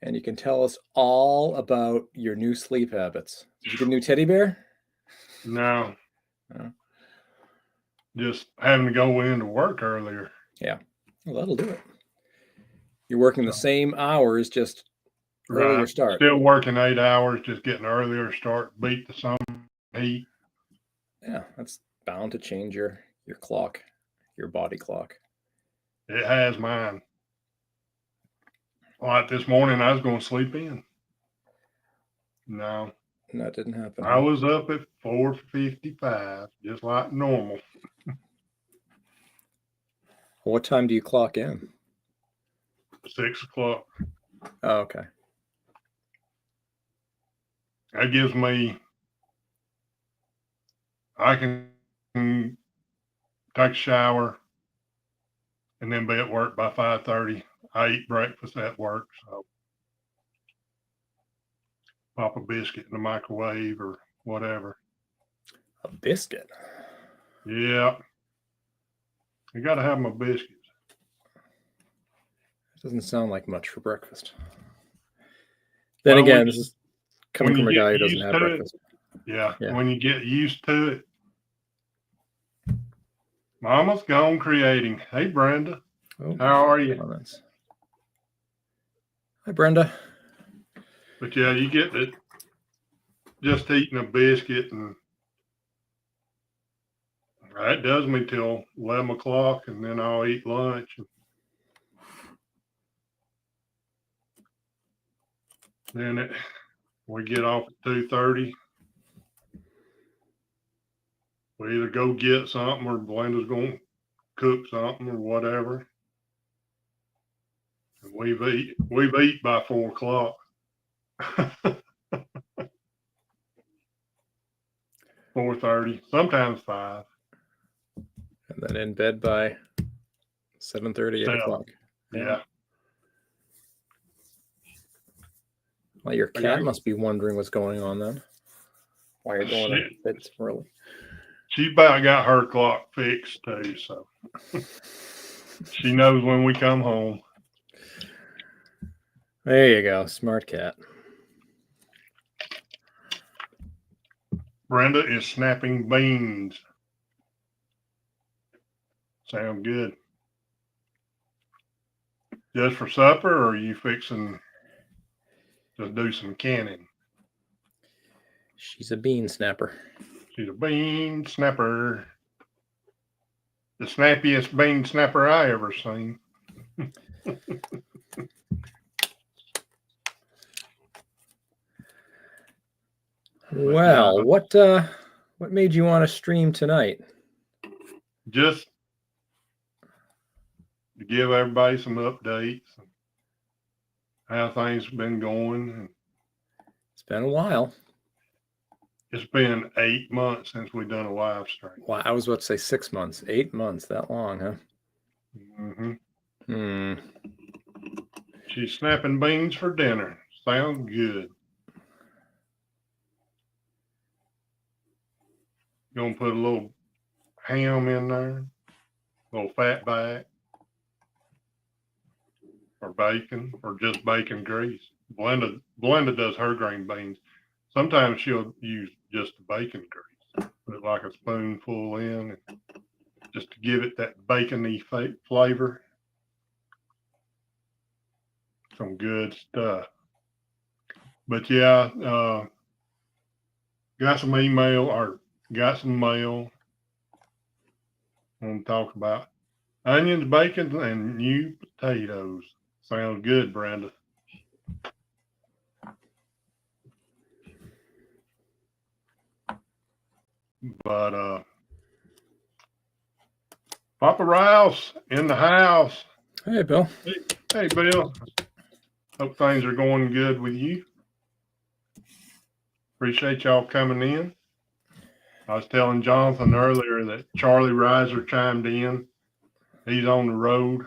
and you can tell us all about your new sleep habits. Did you get a new teddy bear? No, No. just having to go into work earlier. Yeah, well, that'll do it. You're working the same hours, just earlier Right. start. Still working 8 hours, just getting earlier start, beat the summer heat. Yeah, that's bound to change your clock, your body clock. It has mine. Like this morning, I was going to sleep in. No, And that didn't happen. I was up at 4:55, just like normal. What time do you clock in? 6 o'clock. Oh, okay. That gives me. I can take a shower and then be at work by 5:30. I eat breakfast at work, so pop a biscuit in the microwave or whatever. A biscuit? Yeah, you got to have my biscuits. Doesn't sound like much for breakfast. Then again, this is coming from a guy who doesn't have breakfast. Yeah, when you get used to it. Mama's gone creating. Hey, Brenda. Oh, how are you? Comments. Hi, Brenda. But yeah, you get it. Just eating a biscuit, and that does me till 11 o'clock, and then I'll eat lunch. Then we get off at 2:30. We either go get something or Belinda's going to cook something or whatever. And we've eat by 4 o'clock. 4:30, sometimes 5. And then in bed by 7:30, 8 o'clock. Yeah. Well, your cat must be wondering what's going on then. Why you're going to bed so early. She about got her clock fixed too, so she knows when we come home. There you go, smart cat. Brenda is snapping beans. Sound good. Just for supper, or are you fixing to do some canning? She's a bean snapper. She's a bean snapper. The snappiest bean snapper I ever seen. Well, what made you want to stream tonight? Just to give everybody some updates, how things have been going. It's been a while. It's been 8 months since we've done a live stream. Wow, I was about to say 6 months. 8 months, that long, huh? Mm-hmm. She's snapping beans for dinner. Sounds good. Gonna put a little ham in there, a little fat back, or bacon, or just bacon grease. Belinda does her green beans. Sometimes she'll use just the bacon grease, put like a spoonful in, just to give it that bacony flavor. Some good stuff. But yeah, got some mail. I want to talk about onions, bacon, and new potatoes. Sounds good, Brenda. But Papa Rouse in the house. Hey, Bill. Hey, Bill. Hope things are going good with you. Appreciate y'all coming in. I was telling Jonathan earlier that Charlie Reiser chimed in. He's on the road.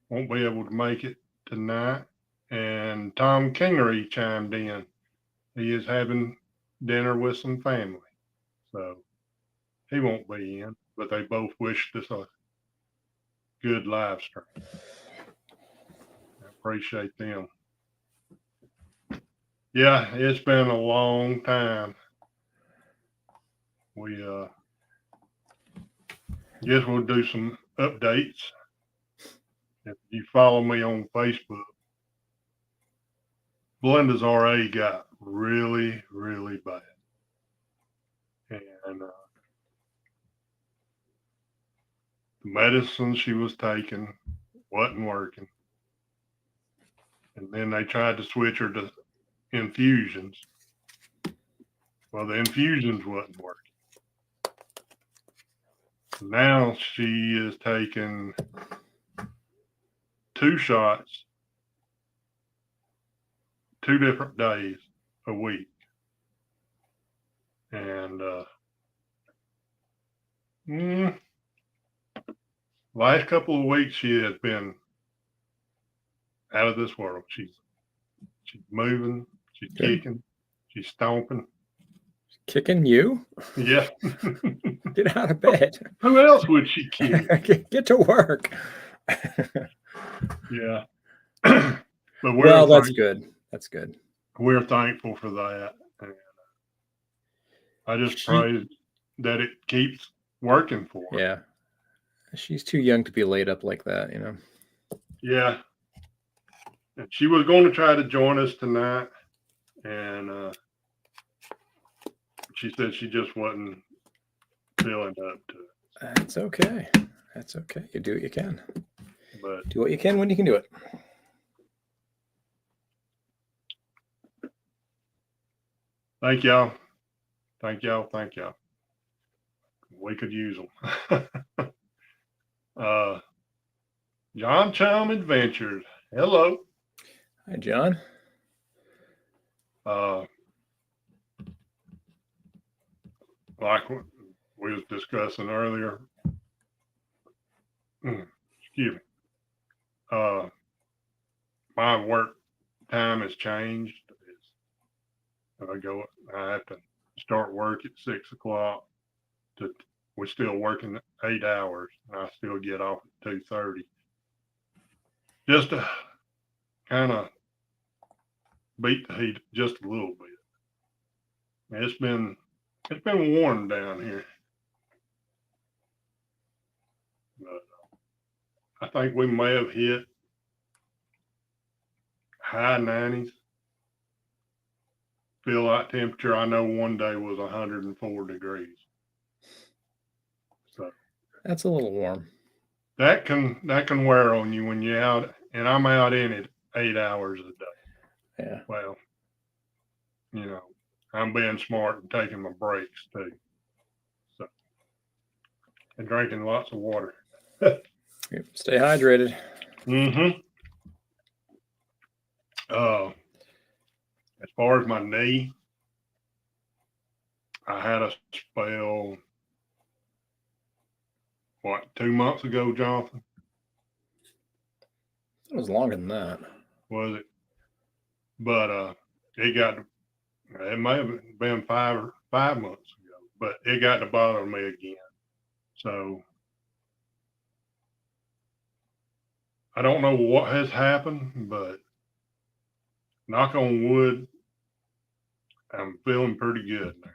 Won't be able to make it tonight. And Tom Kingery chimed in. He is having dinner with some family. So he won't be in, but they both wished us a good live stream. I appreciate them. Yeah, it's been a long time. We guess we'll do some updates. If you follow me on Facebook, Belinda's RA got really, really bad. And the medicine she was taking wasn't working. And then they tried to switch her to infusions. Well, the infusions wasn't working. Now she is taking 2 shots, 2 different days a week. And last couple of weeks she has been out of this world. She's moving, she's kicking, she's stomping. Kicking you? Yeah. Get out of bed. Who else would she kick? Get to work. Yeah. But that's good. That's good. We're thankful for that. And I just pray that it keeps working for her. Yeah. She's too young to be laid up like that, you know? Yeah. And she was going to try to join us tonight. And she said she just wasn't feeling up to it. That's okay. That's okay. You do what you can. But do what you can when you can do it. Thank y'all. Thank y'all. Thank y'all. We could use them. John Chum Adventures. Hello. Hi, John. Like we was discussing earlier. Excuse me. My work time has changed. I have to start work at 6 o'clock. We're still working 8 hours, and I still get off at 2:30. Just to kind of beat the heat just a little bit. It's been warm down here. But I think we may have hit high 90s. Feel like temperature. I know one day was 104 degrees. So that's a little warm. That can wear on you when you're out, and I'm out in it 8 hours a day. Yeah. Well, I'm being smart and taking my breaks too. So, and drinking lots of water. Stay hydrated. Mm-hmm. As far as my knee, I had a spell, 2 months ago, Jonathan? It was longer than that. Was it? But it may have been 5 months ago, but it got to bother me again. So I don't know what has happened, but knock on wood, I'm feeling pretty good now.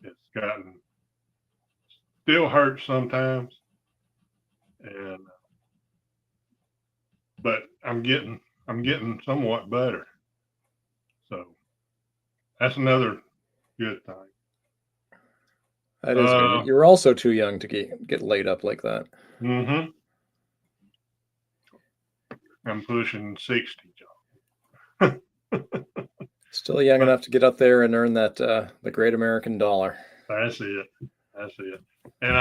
It's gotten, still hurts sometimes, but I'm getting somewhat better. So that's another good thing. That is good. You're also too young to get laid up like that. Mm-hmm. I'm pushing 60, John. Still young enough to get up there and earn that the great American dollar. That's it. And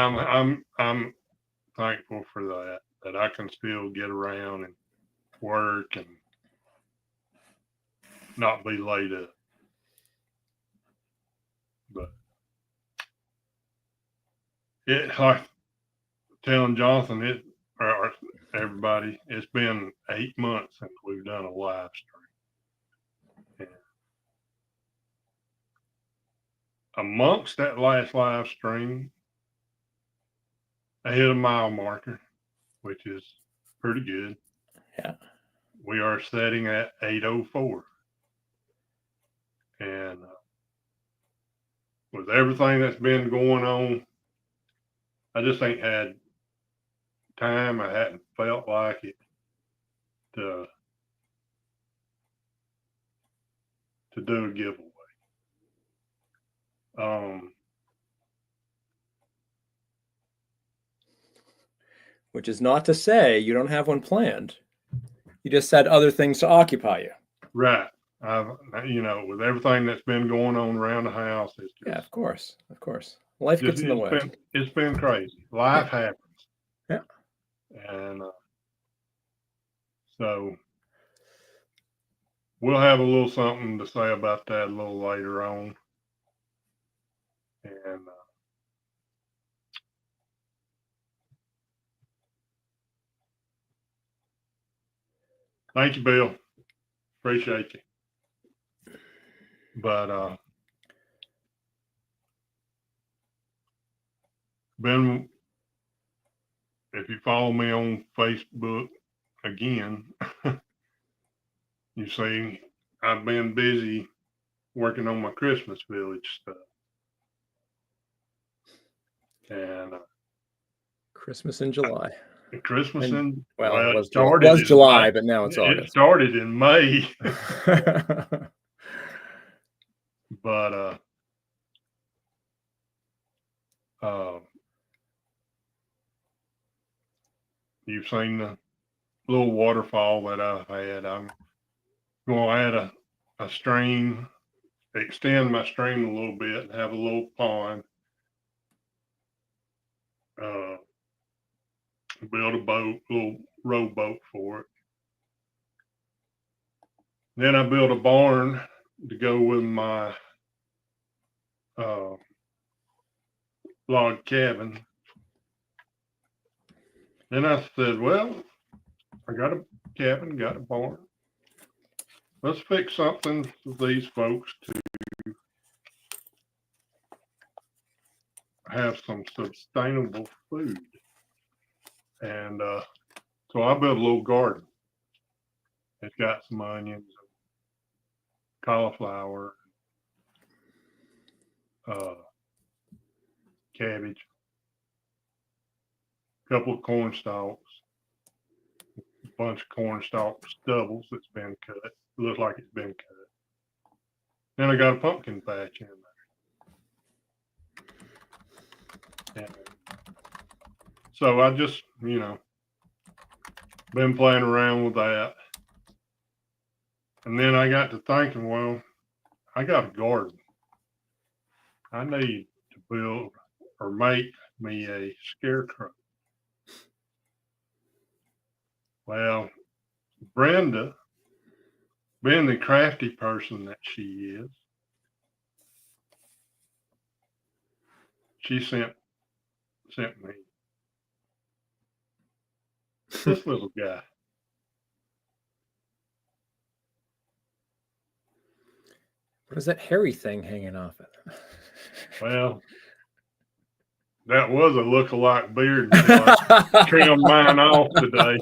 I'm thankful for that I can still get around and work and not be laid up. But like telling Jonathan, or everybody, it's been 8 months since we've done a live stream. And amongst that last live stream, I hit a mile marker, which is pretty good. Yeah. We are setting at 8:04. And with everything that's been going on, I just ain't had time. I hadn't felt like it to do a giveaway. Which is not to say you don't have one planned. You just had other things to occupy you. Right. With everything that's been going on around the house, it's just, yeah, of course. Life gets in the way. It's been crazy. Life happens. Yeah. And so we'll have a little something to say about that a little later on. And thank you, Bill. Appreciate you. But Ben, if you follow me on Facebook again, you see I've been busy working on my Christmas village stuff. And Christmas in July. Christmas in it was July, but now it's August. It started in May. But you've seen the little waterfall that I've had. I'm going to add a stream, extend my stream a little bit, and have a little pond. Build a boat, little rowboat for it. Then I built a barn to go with my log cabin. Then I said, well, I got a cabin, got a barn. Let's fix something for these folks to have some sustainable food. And so I built a little garden. It's got some onions, cauliflower, cabbage, a couple of corn stalks, a bunch of corn stalk stubbles that's been cut. It looks like it's been cut. Then I got a pumpkin patch in there. And so I just, been playing around with that. And then I got to thinking, well, I got a garden. I need to build or make me a scarecrow. Well, Brenda, being the crafty person that she is, she sent me this little guy. What is that hairy thing hanging off it? Well, that was a look-alike beard until I trimmed mine off today.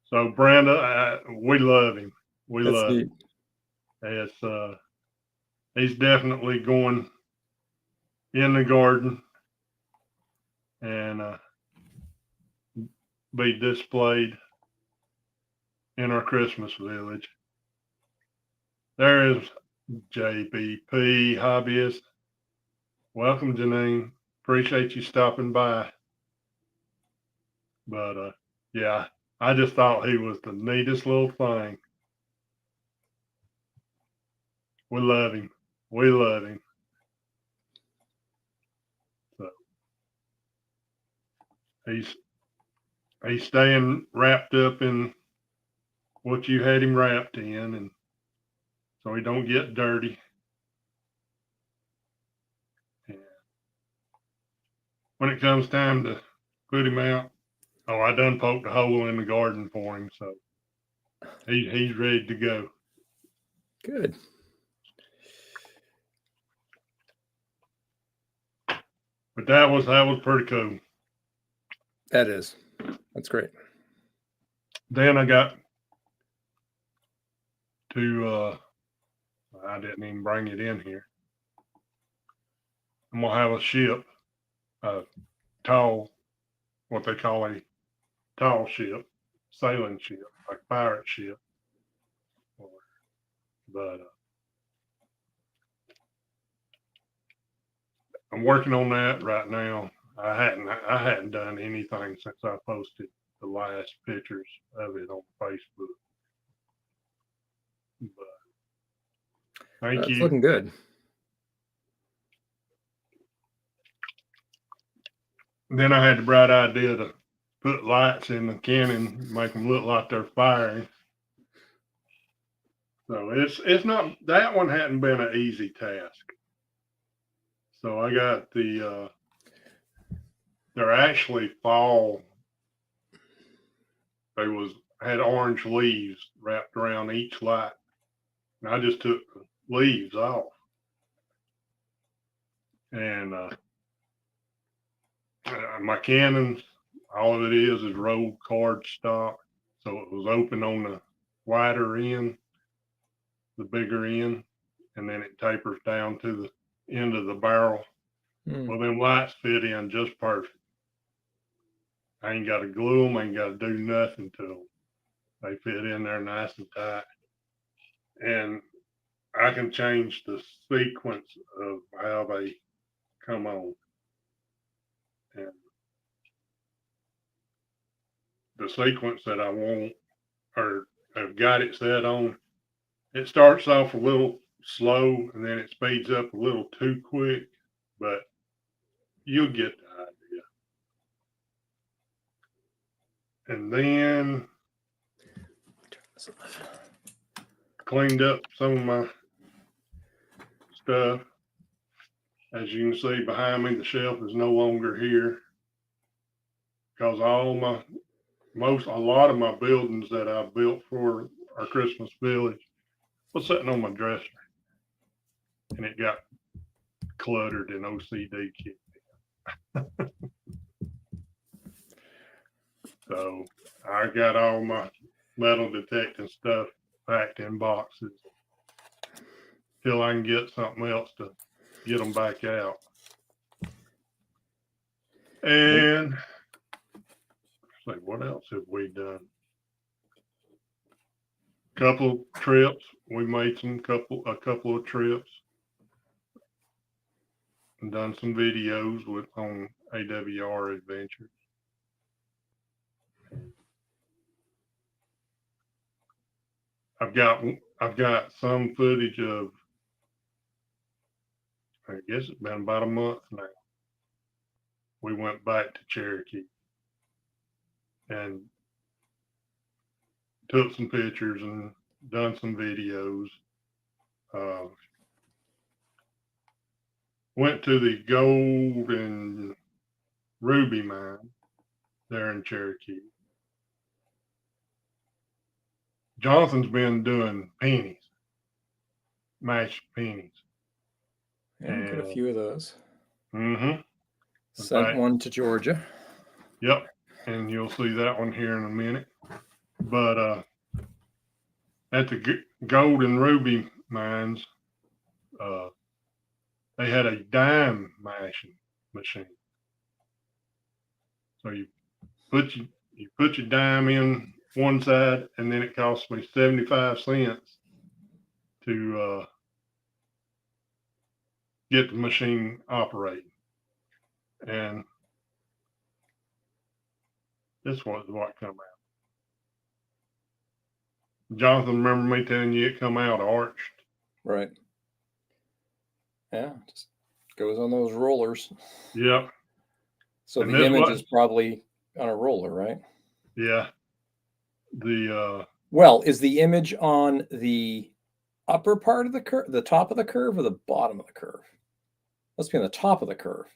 So Brenda, we love him. We love him. It's he's definitely going in the garden and be displayed in our Christmas village. There is JBP Hobbyist. Welcome, Janine. Appreciate you stopping by. But yeah, I just thought he was the neatest little thing. We love him. We love him. So he's staying wrapped up in what you had him wrapped in, and so he don't get dirty. And when it comes time to put him out, I done poked a hole in the garden for him, so he's ready to go. Good. But that was pretty cool. That is. That's great. then I got to, I didn't even bring it in here. I'm going to have a ship, a tall, what they call a tall ship, sailing ship, like pirate ship. But I'm working on that right now. I hadn't done anything since I posted the last pictures of it on Facebook. But thank That's you. looking good. Then I had the bright idea to put lights in the cannon, make them look like they're firing. So it's not, that one hadn't been an easy task. So I got the they're actually fall. They had orange leaves wrapped around each light, and I just took the leaves off. And my cannons, all of it is rolled card stock. So it was open on the wider end, the bigger end, and then it tapers down to the end of the barrel. Well, them lights fit in just perfect. I ain't got to glue them, I ain't got to do nothing to them. They fit in there nice and tight. And I can change the sequence of how they come on. And the sequence that I want, or I've got it set on, it starts off a little slow and then it speeds up a little too quick, but you'll get the idea. And then cleaned up some of my stuff. As you can see behind me, the shelf is no longer here because a lot of my buildings that I built for our Christmas village was sitting on my dresser, and it got cluttered and OCD kicked. So I got all my metal detecting stuff packed in boxes till I can get something else to get them back out. And let's see, what else have we done? Couple trips. We made a couple of trips and done some videos on AWR Adventures. I've got some footage of, I guess it's been about a month now. We went back to Cherokee and took some pictures and done some videos. Went to the gold and ruby mine there in Cherokee. Jonathan's been doing pennies, mashed pennies. Yeah, got a few of those. Mm-hmm. Sent one to Georgia. Yep. And you'll see that one here in a minute. But at the gold and ruby mines, they had a dime mashing machine. So you put your dime in one side, and then it cost me 75 cents to get the machine operating. And this was what come out. Jonathan, remember me telling you it come out arched? Right. Yeah, just goes on those rollers. Yep. So and the image is probably on a roller, right? Yeah. Well, is the image on the upper part of the curve, the top of the curve, or the bottom of the curve? Must be on the top of the curve.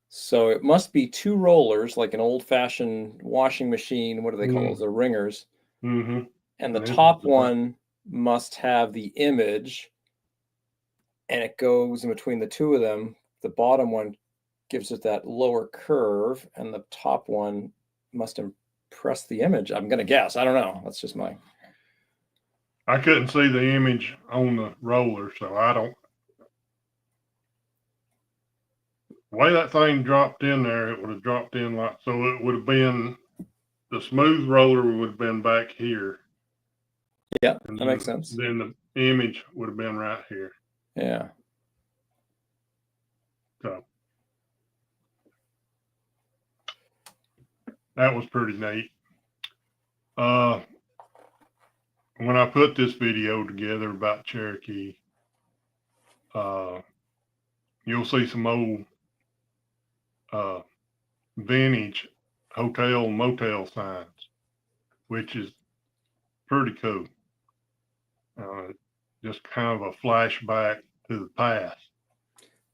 So it must be two rollers, like an old-fashioned washing machine. What do they call those? The ringers. Mm-hmm. And the top one must have the image, and it goes in between the two of them. The bottom one gives it that lower curve, and the top one must impress the image. I'm going to guess. I don't know. That's just my. I couldn't see the image on the roller, so I don't. The way that thing dropped in there, it would have dropped in like, so it would have been, the smooth roller would have been back here. Yeah, that makes sense. Then the image would have been right here. Yeah. So that was pretty neat. When I put this video together about Cherokee, you'll see some old vintage hotel motel signs, which is pretty cool. Just kind of a flashback to the past.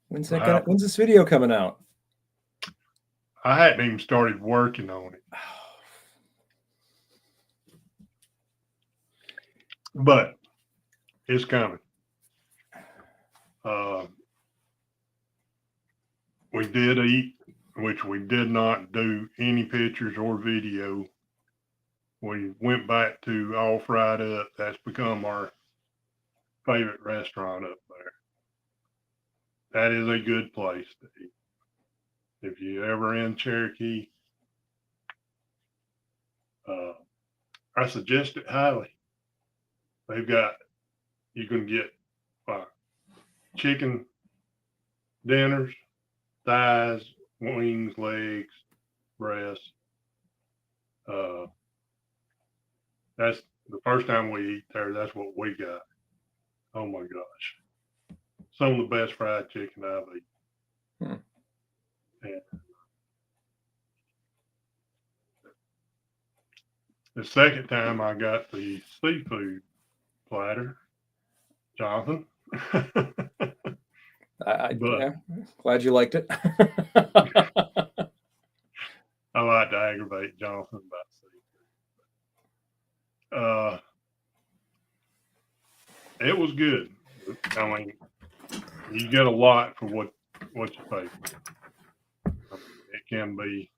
When's this video coming out? I hadn't even started working on it. But it's coming. We did eat, which we did not do any pictures or video. We went back to All Fried Up. That's become our favorite restaurant up there. That is a good place to eat. If you're ever in Cherokee, I suggest it highly. They've got, you can get chicken dinners, thighs, wings, legs, breasts. That's the first time we eat there. That's what we got. Oh my gosh. Some of the best fried chicken I've eaten. And the second time I got the seafood platter, Jonathan. Yeah, glad you liked it. I like to aggravate Jonathan about seafood. It was good. I mean, you get a lot for what you pay for. It can be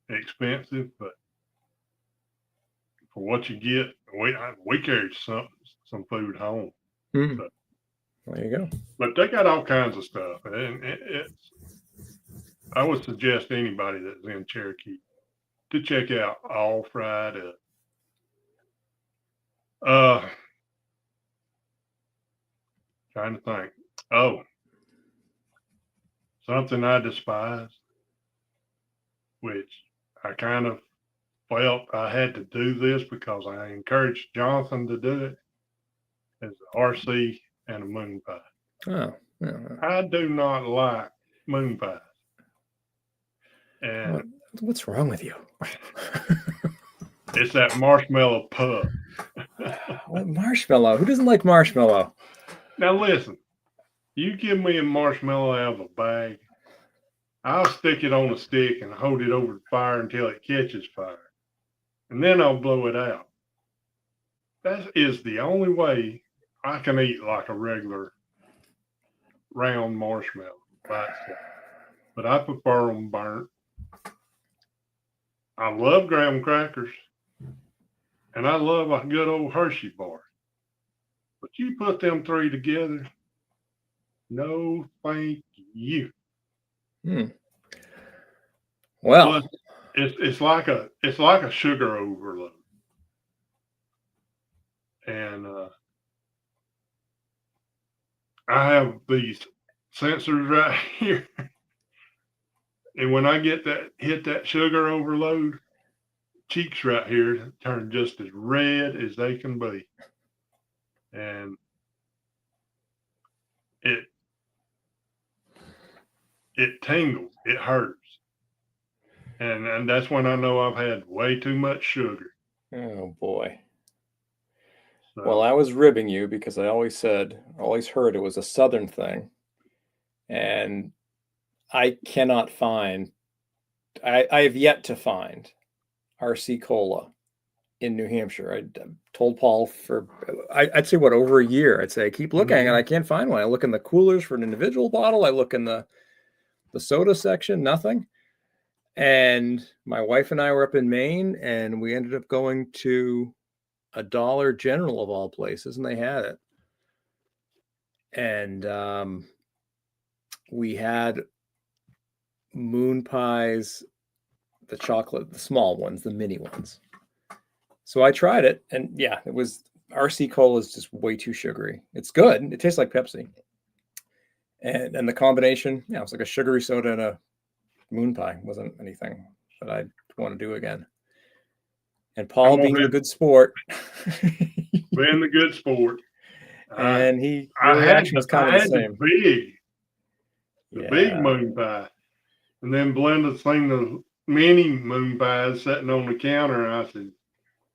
expensive, but for what you get, we carried some food home. So, there you go. But they got all kinds of stuff, and I would suggest anybody that's in Cherokee to check out All Fried Up. Trying to think. Oh, something I despise, which I kind of felt I had to do this because I encouraged Jonathan to do it, is RC and a moon pie. Oh, yeah. I do not like moon pies. And what's wrong with you? It's that marshmallow puff. What marshmallow? Who doesn't like marshmallow? Now listen, you give me a marshmallow out of a bag, I'll stick it on a stick and hold it over the fire until it catches fire. And then I'll blow it out. That is the only way I can eat like a regular round marshmallow by itself. But I prefer them burnt. I love graham crackers. And I love a good old Hershey bar. But you put them three together, no thank you. Well, it's like a sugar overload. And I have these sensors right here. And when I hit that sugar overload, cheeks right here turn just as red as they can be. And it tingles, it hurts. And that's when I know I've had way too much sugar. Oh boy. So, well, I was ribbing you because I always heard it was a Southern thing. And I cannot find, I have yet to find RC Cola in New Hampshire. I told Paul for, I'd say what, over a year. I'd say, keep looking, and I can't find one. I look in the coolers for an individual bottle. I look in the soda section, nothing. And my wife and I were up in Maine, and we ended up going to a Dollar General of all places, and they had it. And we had moon pies, the chocolate, the small ones, the mini ones. So I tried it, and yeah, it was, RC Cola is just way too sugary. It's good. It tastes like Pepsi. And the combination, yeah, it was like a sugary soda and a moon pie. It wasn't anything that I'd want to do again. And Paul, being the good sport, being the good sport, and your reaction was kind of the same. The big moon pie, and then Belinda seen the mini moon pies sitting on the counter, and I said,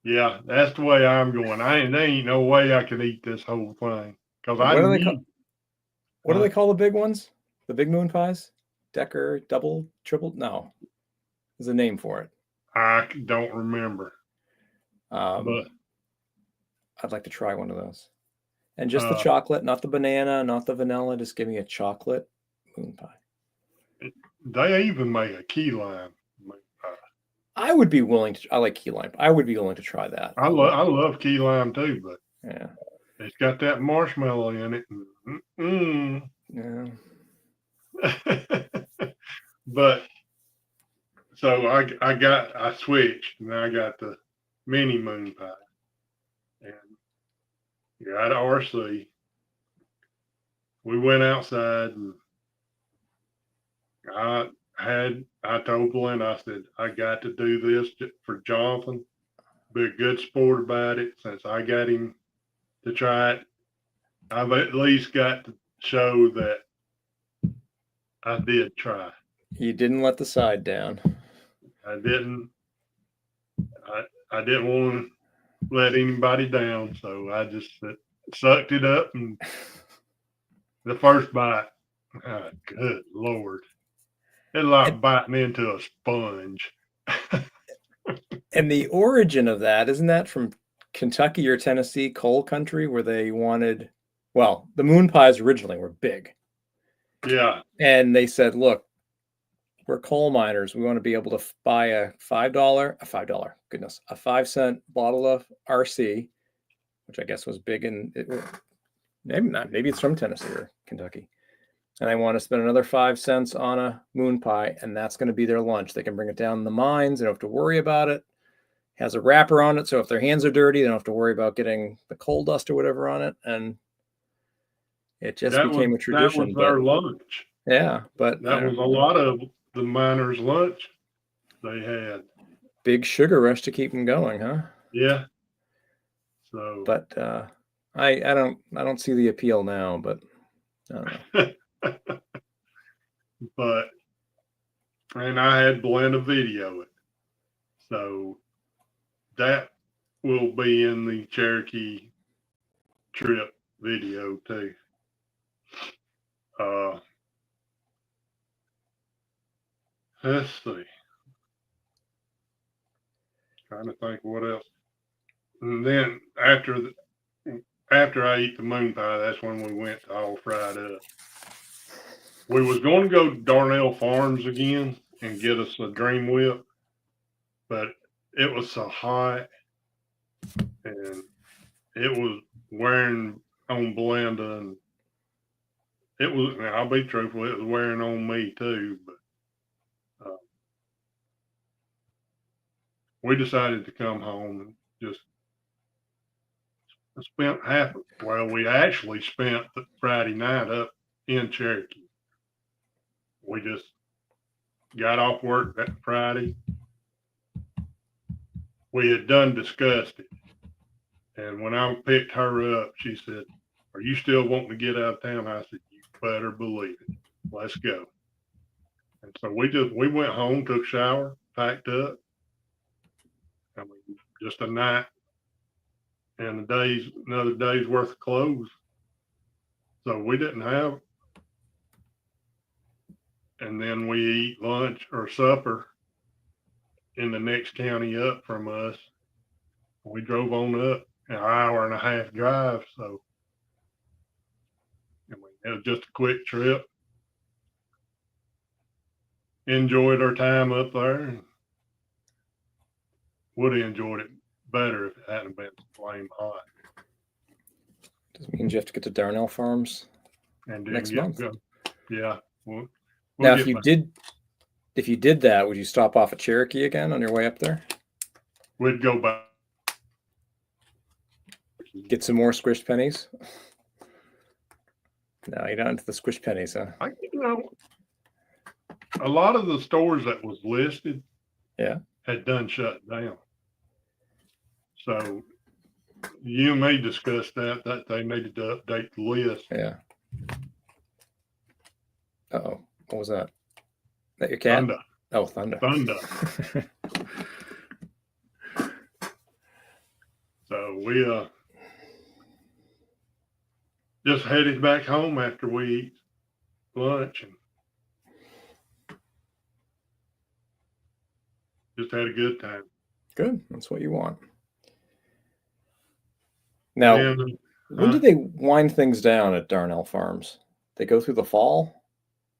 "Yeah, that's the way I'm going. There ain't no way I could eat this whole thing because I knew." What do they call the big ones? The big moon pies? Decker, double, triple? No, there's a name for it. I don't remember. But I'd like to try one of those. And just the chocolate, not the banana, not the vanilla. Just give me a chocolate moon pie. They even make a key lime moon pie. I would be willing to. I like key lime. I would be willing to try that. I love key lime too, but yeah, it's got that marshmallow in it. Yeah. But so I switched, and I got the mini moon pie, and you're at RC. We went outside, and I told Belinda, I said, I got to do this for Jonathan. Be a good sport about it. Since I got him to try it, I've at least got to show that I did try. You didn't let the side down. I didn't want to let anybody down, so I just sucked it up, and the first bite, oh, good Lord, it's like biting into a sponge. And the origin of that, isn't that from Kentucky or Tennessee, coal country, where they wanted, well, the moon pies originally were big. Yeah. And they said, look, we're coal miners. We want to be able to buy a $5 bottle of RC, which I guess was big in, maybe it's from Tennessee or Kentucky. And they want to spend another 5 cents on a moon pie, and that's going to be their lunch. They can bring it down in the mines. They don't have to worry about it. It has a wrapper on it, so if their hands are dirty, they don't have to worry about getting the coal dust or whatever on it. And it just became a tradition. That was their lunch. Yeah, but that was a lot of the miners' lunch they had. Big sugar rush to keep them going, huh? Yeah. So, but I don't see the appeal now, but I don't know. But and I had Belinda video it, so that will be in the Cherokee trip video too. Let's see. Trying to think what else. And then after I eat the moon pie, that's when we went to All Fried Up. We was going to go to Darnell Farms again and get us a Dream Whip, but it was so hot, and it was wearing on Belinda, and it was, I'll be truthful, it was wearing on me too, but we decided to come home and just spent we actually spent the Friday night up in Cherokee. We just got off work that Friday. We had done discussed it. And when I picked her up, she said, "Are you still wanting to get out of town?" I said, "You better believe it. Let's go." And so we went home, took a shower, packed up. I mean, just a night and another day's worth of clothes. So we didn't have, and then we eat lunch or supper in the next county up from us We drove on up an hour and a half drive, so I mean, it was just a quick trip. Enjoyed our time up there, and would have enjoyed it better if it hadn't been so flame hot. Does mean you have to get to Darnell Farms And next didn't month. get go. Yeah, we'll Now, get back. if you did that, would you stop off at Cherokee again on your way up there? We'd go back. Get some more squished pennies? No, you're not into the squished pennies, huh? A lot of the stores that was listed, Yeah, had done shut down. So you and me discussed that they needed to update the list. yeah. Uh-oh, what was that? Is that your cat? Thunder. Oh, thunder. So we just headed back home after we eat lunch and just had a good time. Good. That's what you want. Now, And, when do they wind things down at Darnell Farms? They go through the fall?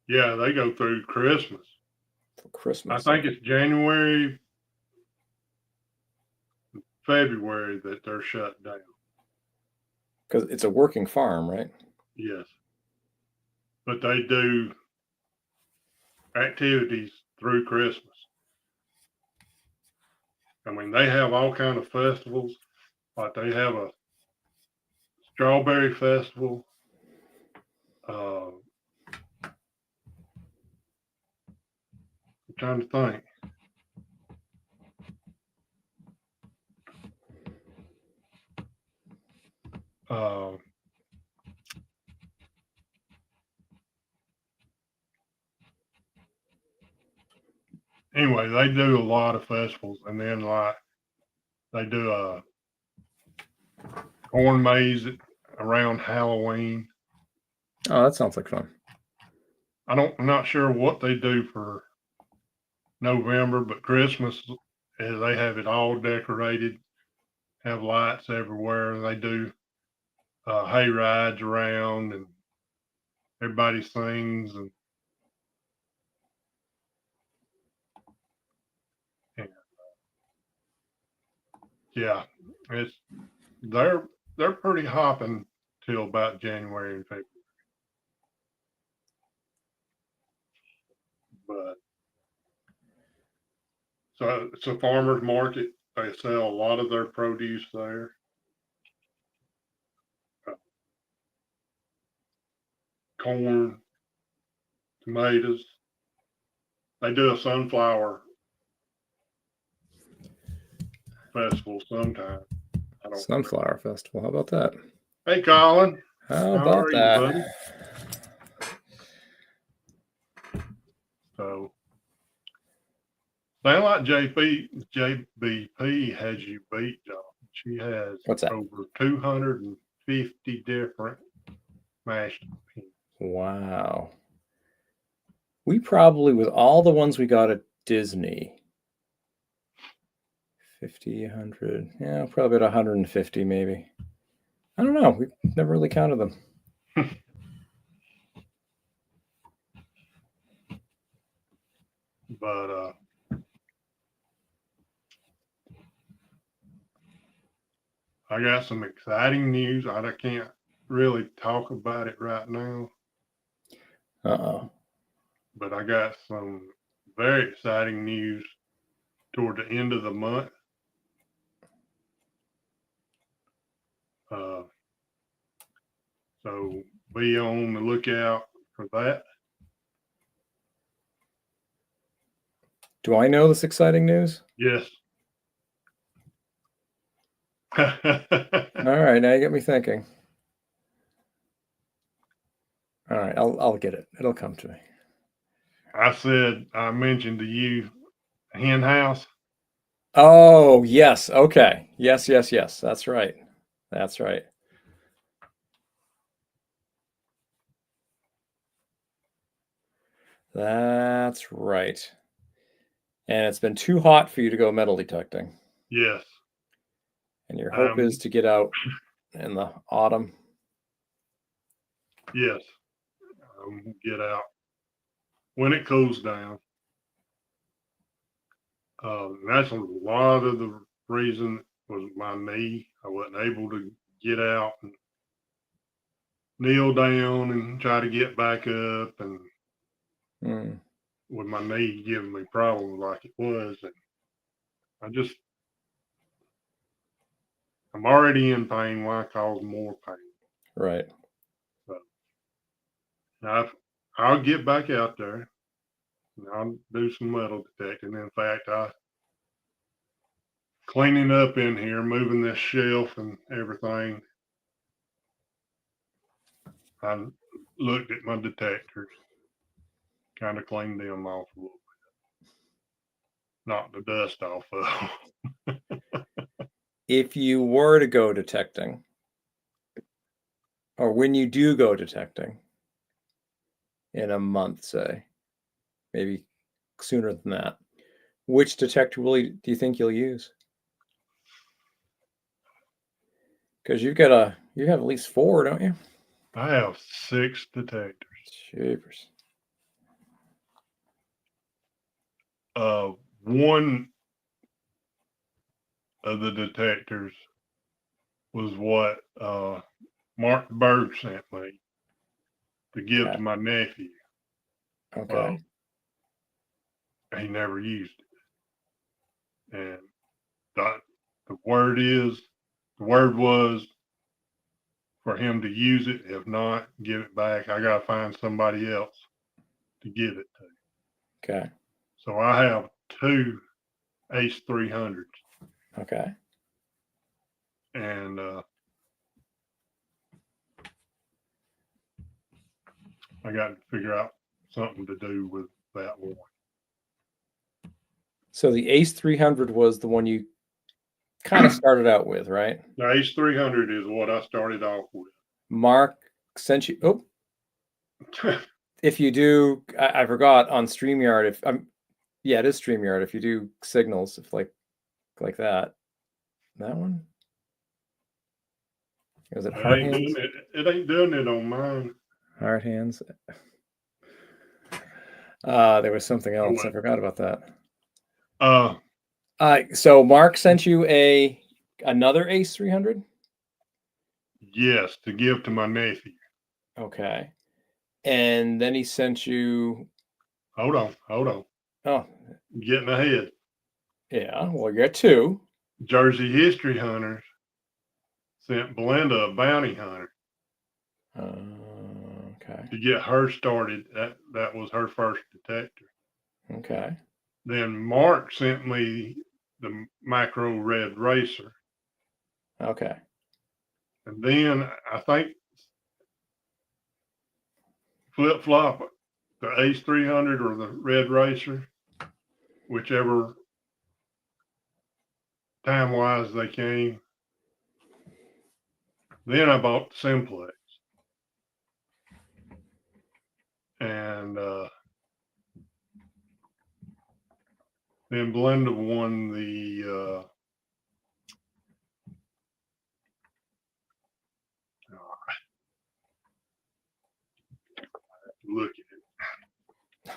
yeah, they go through Christmas. For Christmas. I think it's January, February that they're shut down. Because it's a working farm, right? Yes. But they do activities through Christmas. I mean, they have all kind of festivals. Like they have a strawberry festival. I'm trying to think. Anyway, they do a lot of festivals, and then like they do a corn maze around Halloween. Oh, that sounds like fun. I'm not sure what they do for November, but Christmas they have it all decorated, have lights everywhere. They do hay rides around, and everybody sings and yeah, it's they're pretty hopping till about January and February. But so it's a farmer's market. They sell a lot of their produce there. Corn, tomatoes. They do a sunflower festival sometime. Sunflower Festival. How about that? Hey, Colin. How about that? buddy? So, sound like JBP has you beat, John. She has What's that? over 250 different mashed beans. Wow. We probably, with all the ones we got at Disney, 50, 100, yeah, probably about 150 maybe. I don't know. We've never really counted them. But I got some exciting news. I can't really talk about it right now, Uh-oh. but I got some very exciting news toward the end of the month. So be on the lookout for that. Do I know this exciting news? Yes. All right, now you get me thinking. All right, I'll get it. It'll come to me. I mentioned to you hen house. Oh, yes. Okay. Yes. That's right. That's right. That's right. And it's been too hot for you to go metal detecting. Yes. And your hope is to get out in the autumn. Yes, get out when it cools down. That's a lot of the reason was my knee. I wasn't able to get out and kneel down and try to get back up, and with my knee giving me problems like it was, and I'm already in pain. Why cause more pain? Right. So I'll get back out there and I'll do some metal detecting. In fact, cleaning up in here, moving this shelf and everything. I looked at my detectors, kind of cleaned them off a little bit, knocked the dust off of them. If you were to go detecting, or when you do go detecting in a month, say, maybe sooner than that, which detector do you think you'll use? Because you have at least 4, don't you? I have 6 detectors. Jeepers. One of the detectors was what Mark Berg sent me to give to my nephew. Okay. He never used it. And the word was for him to use it. If not, give it back. I got to find somebody else to give it to. Okay. So I have 2 Ace 300s. Okay. And I got to figure out something to do with that one. So the Ace 300 was the one you kind of started out with, right? The Ace 300 is what I started off with. Mark sent you. Oh, if you do, I forgot on StreamYard. Yeah, it is StreamYard. If you do signals, if like that one. Was it Hard Hands? It ain't doing it on mine. Hard Hands. There was something else. I forgot about that. So Mark sent you another Ace 300? Yes, to give to my nephew. Okay. And then he sent you. Hold on. Oh, getting ahead. Yeah, well, you're 2. Jersey History Hunters sent Belinda a bounty hunter. Okay. To get her started. That was her first detector. Okay. Then Mark sent me the Macro Red Racer. Okay. And then I think flip flop the Ace 300 or the Red Racer, whichever time wise they came. Then I bought the Simplex. And then Belinda won the look at it.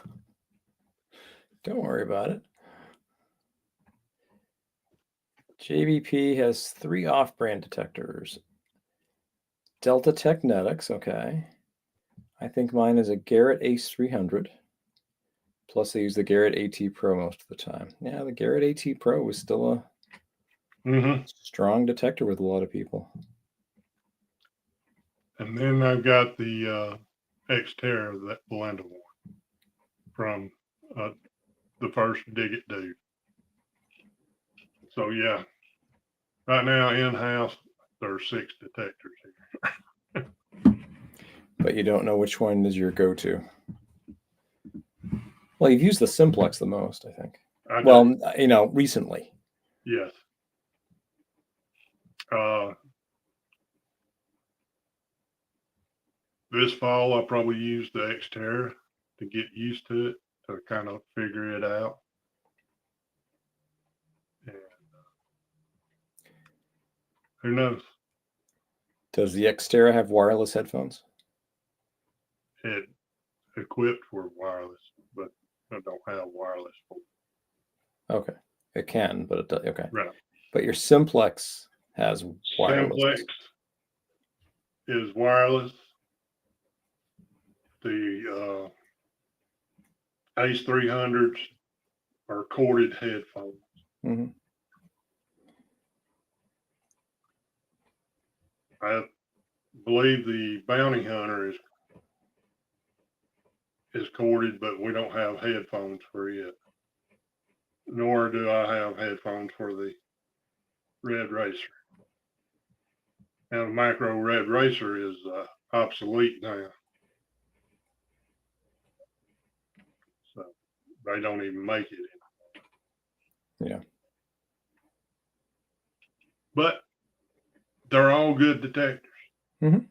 Don't worry about it. JVP has 3 off-brand detectors. Delta Technetics, okay. I think mine is a Garrett Ace 300. Plus, they use the Garrett AT Pro most of the time. Yeah, the Garrett AT Pro was still a strong detector with a lot of people. And then I've got the Xterra that Belinda won from the first Dig It dude. So yeah, right now in-house, there's 6 detectors here. But you don't know which one is your go-to. Well, you've used the Simplex the most, I think. Recently. Yes. This fall, I'll probably use the Xterra to get used to it, to kind of figure it out. And Who knows? Does the Xterra have wireless headphones? It equipped for wireless, but I don't have wireless for Okay, it can, but it does. Okay, right. but your Simplex has wireless. Simplex is wireless. The Ace 300s are corded headphones. Mm-hmm. I believe the Bounty Hunter is corded, but we don't have headphones for it. Nor do I have headphones for the Red Racer. Now the Micro Red Racer is obsolete now. So they don't even make it anymore. Yeah. But they're all good detectors. Mm-hmm.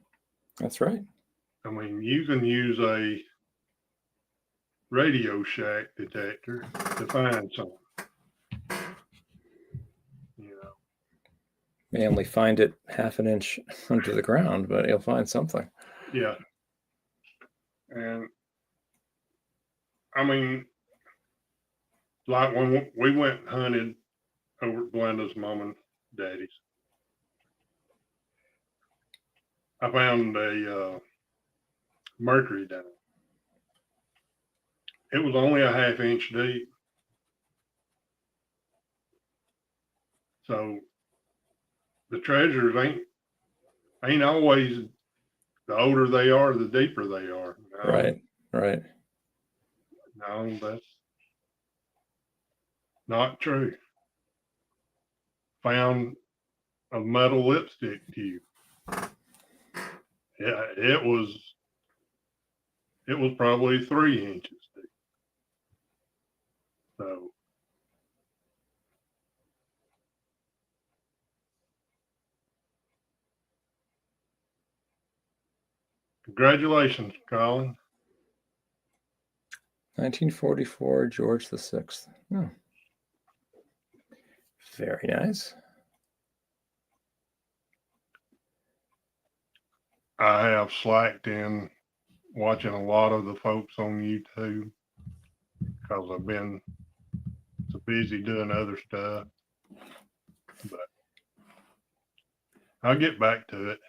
That's right. I mean, you can use a Radio Shack detector to find something. You know, May only find it half an inch under the ground, but he'll find something. yeah. And I mean, like when we went hunted over at Belinda's mom and daddy's, I found a mercury down. It was only a half-inch deep. So the treasures ain't always the older they are, the deeper they are. No, Right. Right. no, that's not true. Found a metal lipstick tube. Yeah, it was probably 3 inches deep. So congratulations, Colin. 1944, George VI. Oh. Very nice. I have slacked in watching a lot of the folks on YouTube because I've been so busy doing other stuff. But I'll get back to it.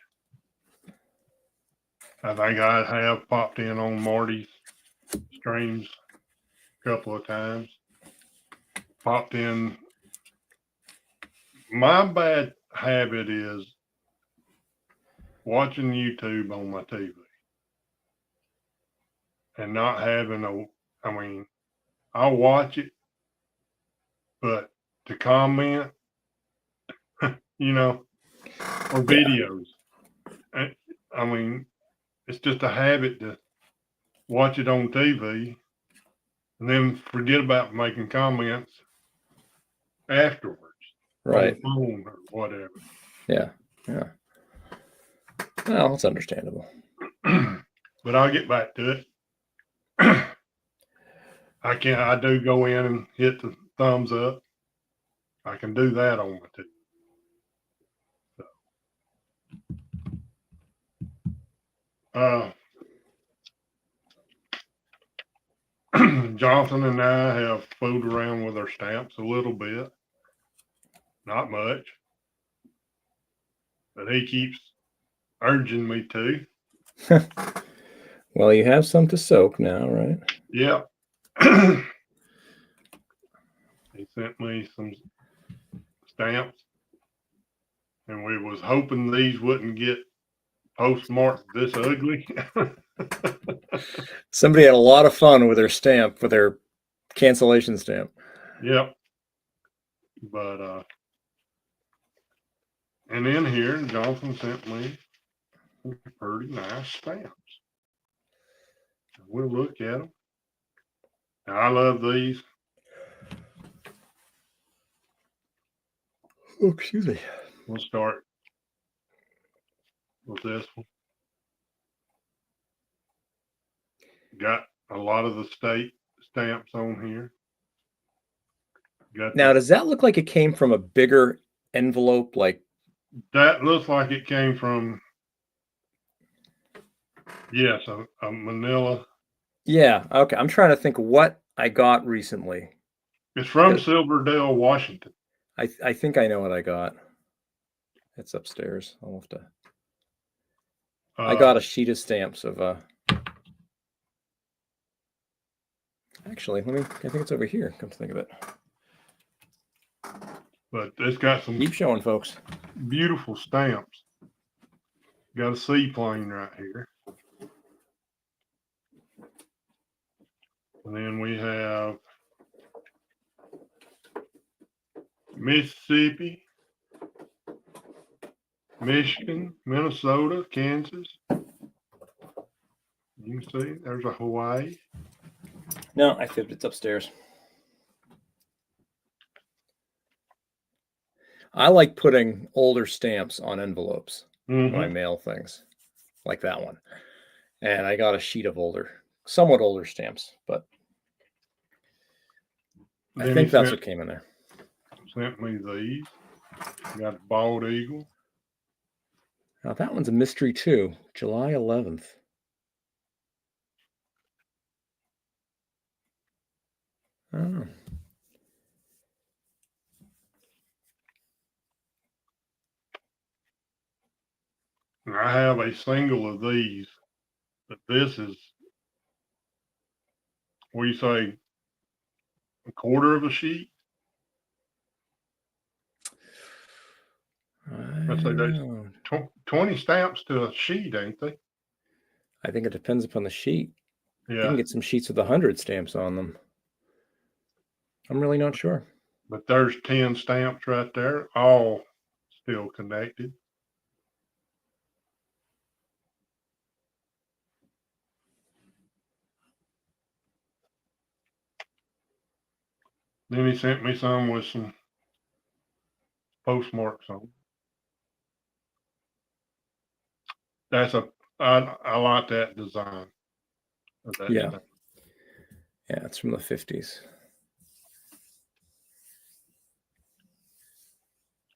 I think I have popped in on Marty's streams a couple of times. Popped in. My bad habit is watching YouTube on my TV and not having I mean, I'll watch it, but to comment, you know, or videos, I mean, it's just a habit to watch it on TV and then forget about making comments afterwards. Right. On the phone or whatever. Yeah. Yeah. Well, it's understandable. But I'll get back to it. I do go in and hit the thumbs up. I can do that on my TV. So, Jonathan and I have fooled around with our stamps a little bit. Not much. But he keeps urging me to. Well, you have some to soak now, right? Yeah. He sent me some stamps, and we was hoping these wouldn't get postmarked this ugly. Somebody had a lot of fun with their stamp, with their cancellation stamp. Yep. But and in here, Jonathan sent me some pretty nice stamps. We'll look at them. Now, I love these. Oh, excuse me. We'll start with this one. Got a lot of the state stamps on here. Now, does that look like it came from a bigger envelope, like That looks like it came from, yes, a Manila. Yeah. Okay. I'm trying to think what I got recently. It's from 'Cause Silverdale, Washington. I think I know what I got. It's upstairs. I'll have to. I got a sheet of stamps of Actually, I think it's over here. Come to think of it. But it's got some Keep showing, folks. beautiful stamps. Got a seaplane right here. And then we have Mississippi, Michigan, Minnesota, Kansas. You can see there's a Hawaii. No, I fibbed. It's upstairs. I like putting older stamps on envelopes when I mail things, like that one. And I got a sheet of somewhat older stamps, but I think that's what came in there. Sent me these. Got a bald eagle. Now that one's a mystery too. July 11th. Oh. And I have a single of these, but this is, what do you say, a quarter of a sheet? Let's say there's 20 stamps to a sheet, ain't they? I think it depends upon the sheet. Yeah. You can get some sheets with 100 stamps on them. I'm really not sure. But there's 10 stamps right there, all still connected. Then he sent me some with some postmarks on. I like that design of that Yeah. stamp. Yeah, it's from the 50s.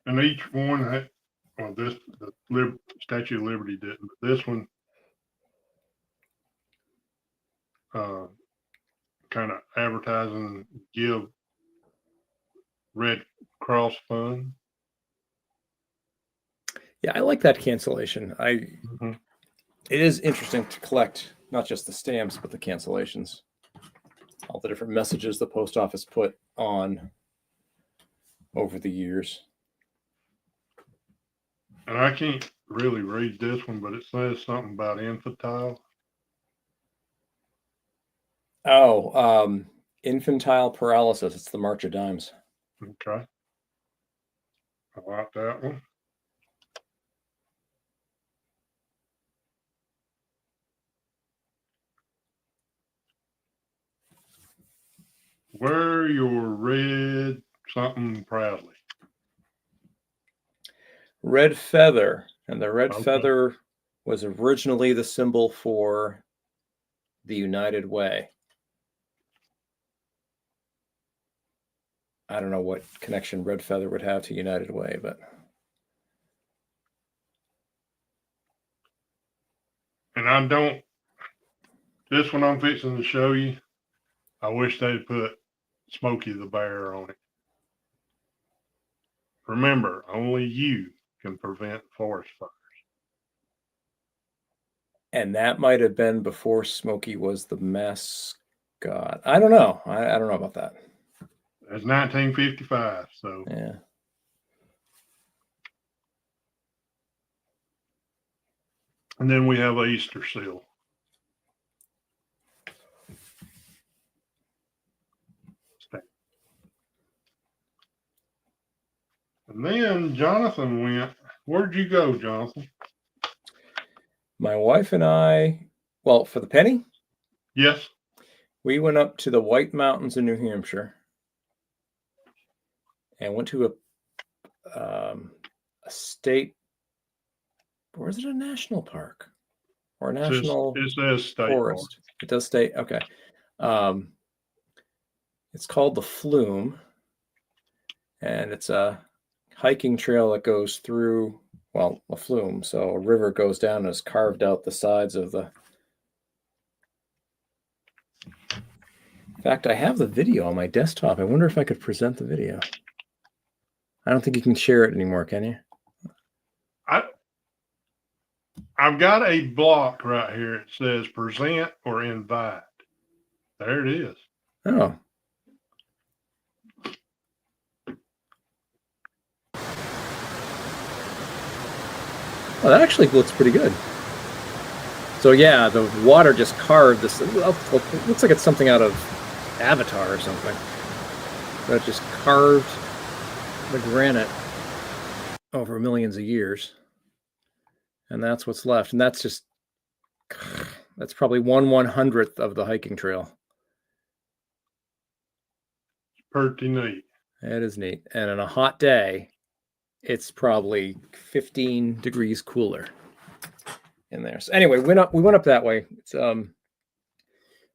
And each one had, well, the Statue of Liberty didn't, but this one kind of advertising, give Red Cross fund. Yeah, I like that cancellation. It is interesting to collect not just the stamps, but the cancellations. All the different messages the post office put on over the years. And I can't really read this one, but it says something about infantile. Oh, infantile paralysis. It's the March of Dimes. Okay. I like that one. Wear your red something proudly. Red feather. And the red feather was originally the symbol for the United Way. I don't know what connection red feather would have to United Way, but. And this one I'm fixing to show you, I wish they'd put Smokey the Bear on it. Remember, only you can prevent forest fires. And that might have been before Smokey was the mascot. I don't know. I don't know about that. It's 1955, so. Yeah. And then we have Easter seal. And then Jonathan went. Where'd you go, Jonathan? My wife and I, well, for the penny? Yes. We went up to the White Mountains in New Hampshire and went to a state, or is it a national park? Or a national It says state forest? Park. It does state, okay. It's called the Flume, and it's a hiking trail that goes through, well, a flume. So a river goes down and has carved out the sides of the. In fact, I have the video on my desktop. I wonder if I could present the video. I don't think you can share it anymore, can you? I've got a block right here. It says present or invite. There it is. Oh. Well, that actually looks pretty good. So yeah, the water just carved this. It looks like it's something out of Avatar or something. But it just carved the granite over millions of years. And that's what's left. And that's just, that's probably 1/100th of the hiking trail. Pretty neat. It is neat. And on a hot day, it's probably 15 degrees cooler in there. So anyway, we went up that way. It's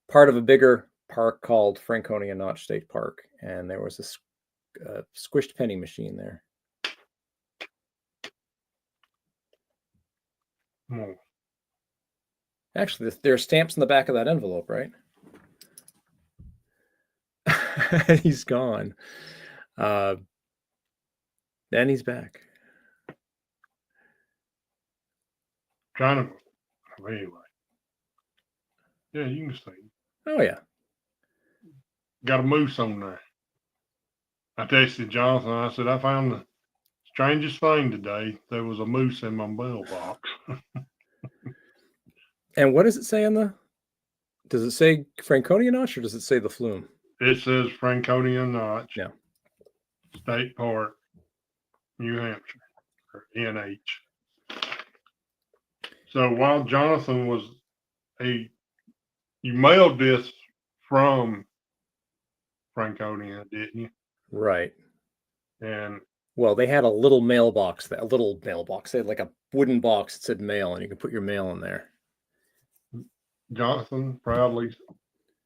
part of a bigger park called Franconia Notch State Park. And there was this squished penny machine there. Oh. Actually, there are stamps in the back of that envelope, right? He's gone. Then he's back. Trying to, anyway. Yeah, you can see. Oh, yeah. Got a moose on there. I texted Jonathan. I said, I found the strangest thing today. There was a moose in my mailbox. And what does it say on the? Does it say Franconia Notch or does it say the flume? It says Franconia Notch. Yeah. State Park, New Hampshire, or NH. So while Jonathan was you mailed this from Franconia, didn't you? Right. And well, they had a little mailbox. They had like a wooden box that said mail, and you could put your mail in there. Jonathan proudly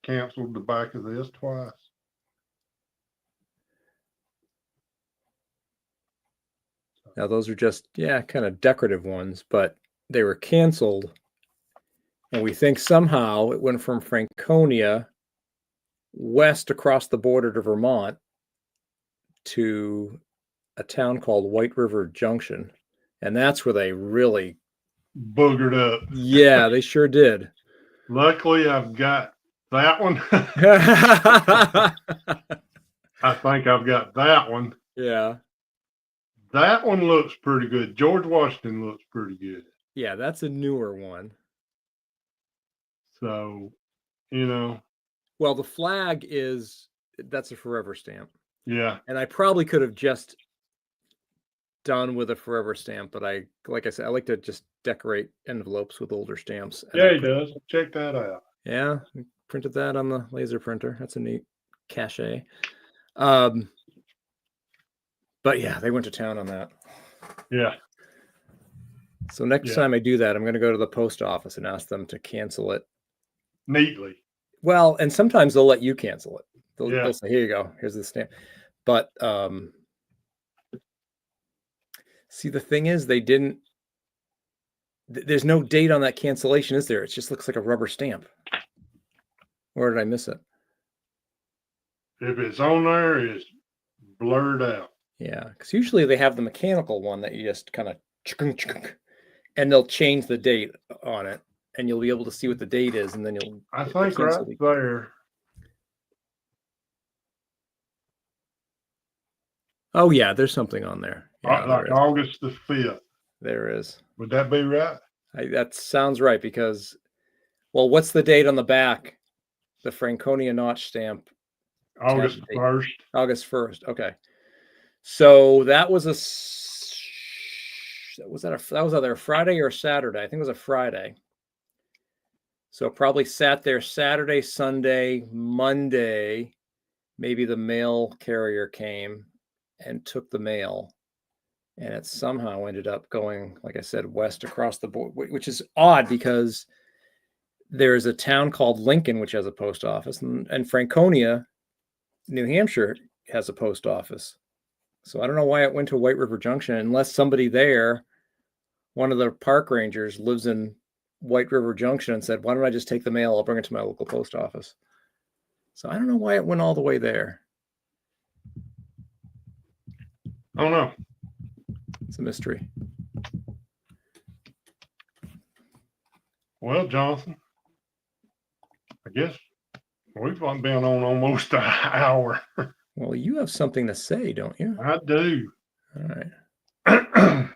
canceled the back of this twice. Now those are just, kind of decorative ones, but they were canceled. And we think somehow it went from Franconia west across the border to Vermont to a town called White River Junction. And that's where they really boogered up. Yeah, they sure did. Luckily, I've got that one. I think I've got that one. Yeah. That one looks pretty good. George Washington looks pretty good. Yeah, that's a newer one. So, Well, the flag that's a forever stamp. Yeah. And I probably could have just done with a forever stamp, but like I said, I like to just decorate envelopes with older stamps. Yeah, he does. Check that out. Yeah, we printed that on the laser printer. That's a neat cachet. But yeah, they went to town on that. Yeah. So next time I do that, I'm going to go to the post office and ask them to cancel it neatly. Well, and sometimes they'll let you cancel it. They'll say, "Here you go. Here's the stamp." But see, the thing is, they didn't. There's no date on that cancellation, is there? It just looks like a rubber stamp. Or did I miss it? If it's on there, it's blurred out. Yeah, because usually they have the mechanical one that you just kind of and they'll change the date on it, and you'll be able to see what the date is, and then you'll. I think right there. Oh yeah, there's something on there. Yeah, like August the 5th. There is. Would that be right? That sounds right because, well, what's the date on the back? The Franconia Notch stamp. August 1st. August 1st. Okay. So that was that was either a Friday or a Saturday. I think it was a Friday. So probably sat there Saturday, Sunday, Monday. Maybe the mail carrier came and took the mail, and it somehow ended up going, like I said, west across the board, which is odd because there's a town called Lincoln, which has a post office, and Franconia, New Hampshire, has a post office. So I don't know why it went to White River Junction unless somebody there, one of the park rangers lives in White River Junction and said, why don't I just take the mail? I'll bring it to my local post office. So I don't know why it went all the way there. I don't know. It's a mystery. Well, Jonathan, I guess we've been on almost an hour. Well, you have something to say, don't you? I do. All right.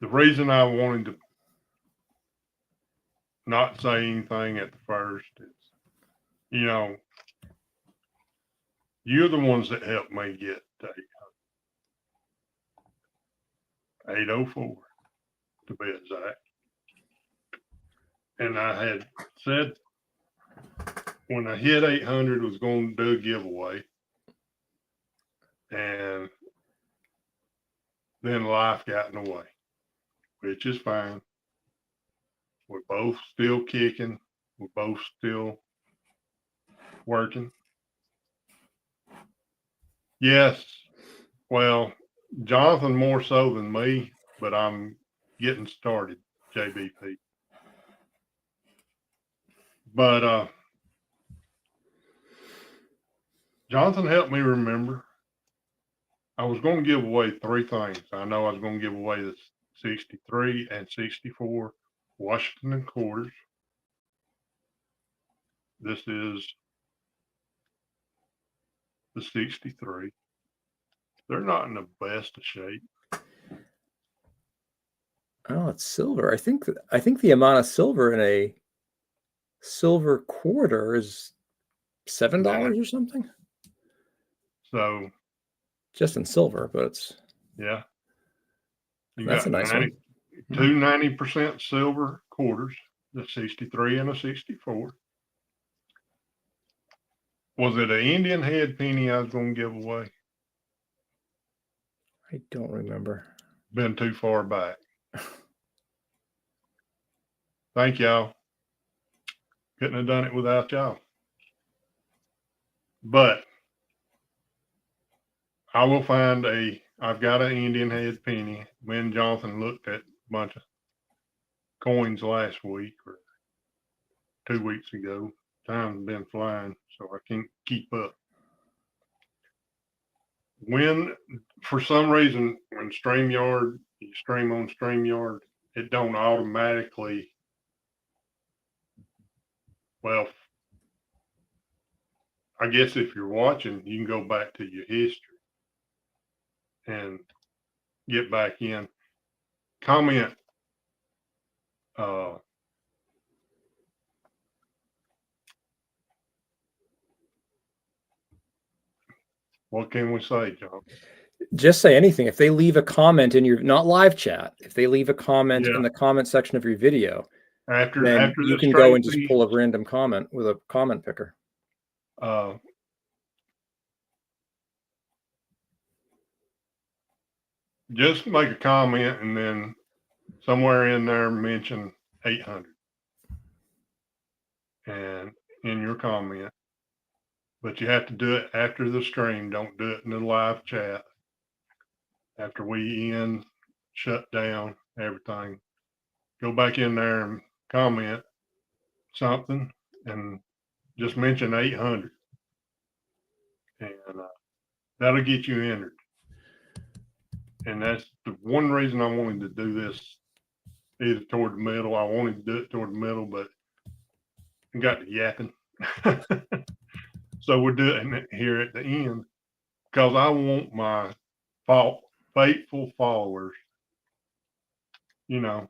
The reason I wanted to not say anything at the first is, you know, you're the ones that helped me get to 804 to be exact. And I had said when I hit 800 was going to do a giveaway. And then life got in the way, which is fine. We're both still kicking. We're both still working. Yes. Well, Jonathan more so than me, but I'm getting started, JBP. But Jonathan helped me remember. I was going to give away 3 things. I know I was going to give away the 63 and 64 Washington quarters. This is the 63. They're not in the best of shape. Oh, it's silver. I think the amount of silver in a silver quarter is $7 or something. So just in silver, but it's yeah. That's a nice one. 90% silver quarters, the 63 and a 64. Was it an Indian head penny I was going to give away? I don't remember. Been too far back. Thank y'all. Couldn't have done it without y'all. But I will find I've got an Indian head penny. Me and Jonathan looked at a bunch of coins last week or 2 weeks ago. Time's been flying, so I can't keep up. When, for some reason, when you stream on StreamYard, it don't automatically, well, I guess if you're watching, you can go back to your history and get back in. Comment, what can we say, John? Just say anything. If they leave a comment in your, not live chat, if they leave a comment in the comment section of your video, then you can go and just pull a random comment with a comment picker. Just make a comment and then somewhere in there mention 800 and in your comment. But you have to do it after the stream. Don't do it in the live chat. After we shut down everything, go back in there and comment something and just mention 800. And that'll get you entered. And that's the one reason I wanted to do this either toward the middle. I wanted to do it toward the middle, but I got to yapping. So we're doing it here at the end because I want my faithful followers, to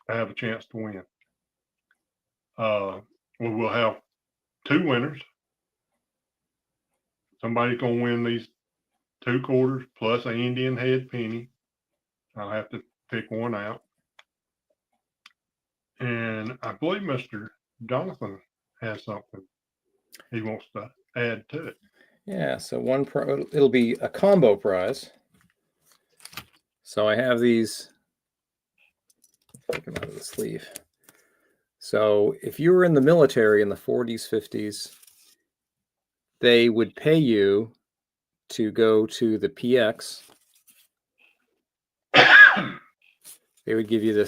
have a chance to win. We will have 2 winners. Somebody's going to win these 2 quarters plus an Indian head penny. I'll have to pick one out. And I believe Mr. Jonathan has something he wants to add to it. Yeah, so it'll be a combo prize. So I have these, take them out of the sleeve. So if you were in the military in the 40s, 50s, they would pay you to go to the PX. They would give you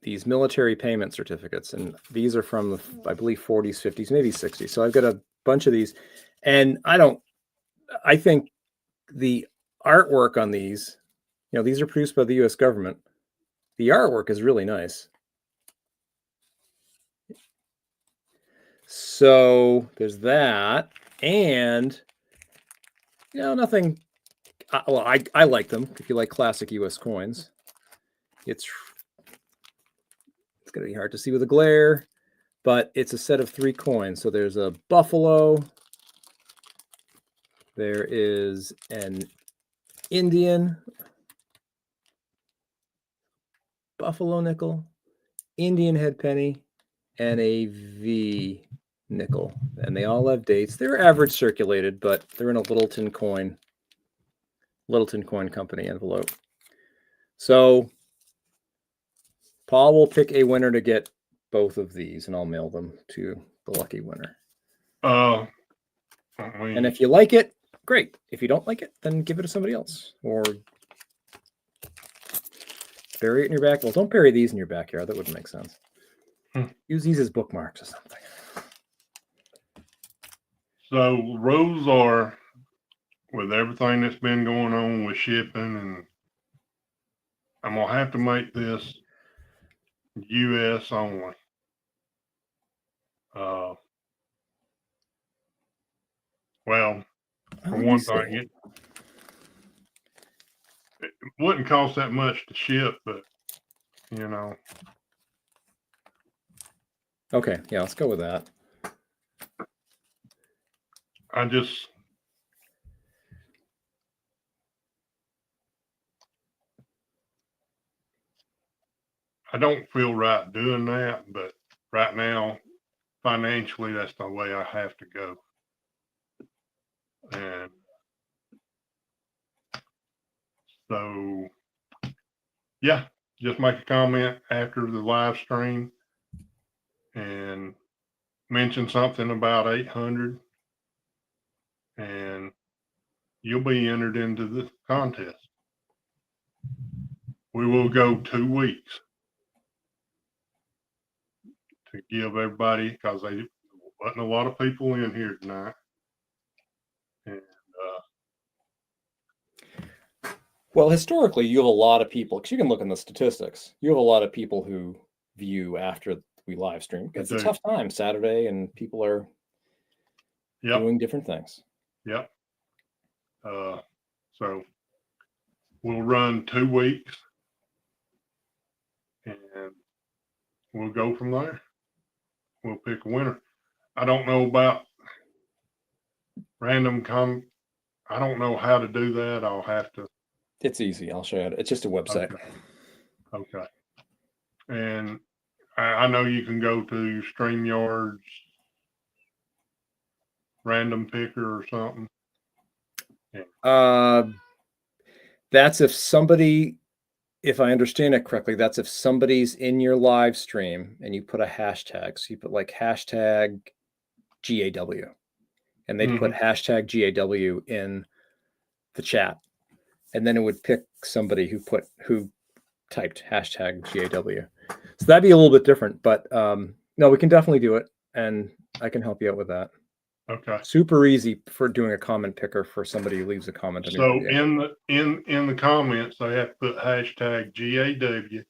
these military payment certificates, and these are from the, I believe, 40s, 50s, maybe 60s. So I've got a bunch of these, and I think the artwork on these, these are produced by the U.S. government. The artwork is really nice. So there's that, and nothing. Well, I like them. If you like classic U.S. coins, it's going to be hard to see with a glare, but it's a set of 3 coins. So there's a buffalo, there is an Indian, buffalo nickel, Indian head penny, and a V nickel, and they all have dates. They're average circulated, but they're in a Littleton Coin Company envelope. So Paul will pick a winner to get both of these, and I'll mail them to the lucky winner. And if you like it, great. If you don't like it, then give it to somebody else, or bury it in your back. Well, don't bury these in your backyard. That wouldn't make sense. Use these as bookmarks or something. So roads are, with everything that's been going on with shipping, and I'm gonna have to make this U.S. only. Well, for one thing, it wouldn't cost that much to ship, but Okay, yeah, let's go with that. I don't feel right doing that, but right now, financially, that's the way I have to go. And so, yeah, just make a comment after the live stream and mention something about 800, and you'll be entered into the contest. We will go 2 weeks to give everybody, because there wasn't a lot of people in here tonight. And well, historically, you have a lot of people, because you can look in the statistics. You have a lot of people who view after we live stream. It's a tough time Saturday, and people are doing different things. Yep. So we'll run 2 weeks, and we'll go from there. We'll pick a winner. I don't know about random I don't know how to do that. I'll have to. It's easy. I'll show you. It's just a website. Okay. And I know you can go to StreamYard's random picker or something. Yeah. That's if I understand it correctly, that's if somebody's in your live stream and you put a hashtag. So you put like hashtag GAW, and they put hashtag GAW in the chat, and then it would pick somebody who typed hashtag GAW. So that'd be a little bit different, but no, we can definitely do it, and I can help you out with that. Okay. Super easy for doing a comment picker for somebody who leaves a comment. So in the comments, they have to put hashtag GAW.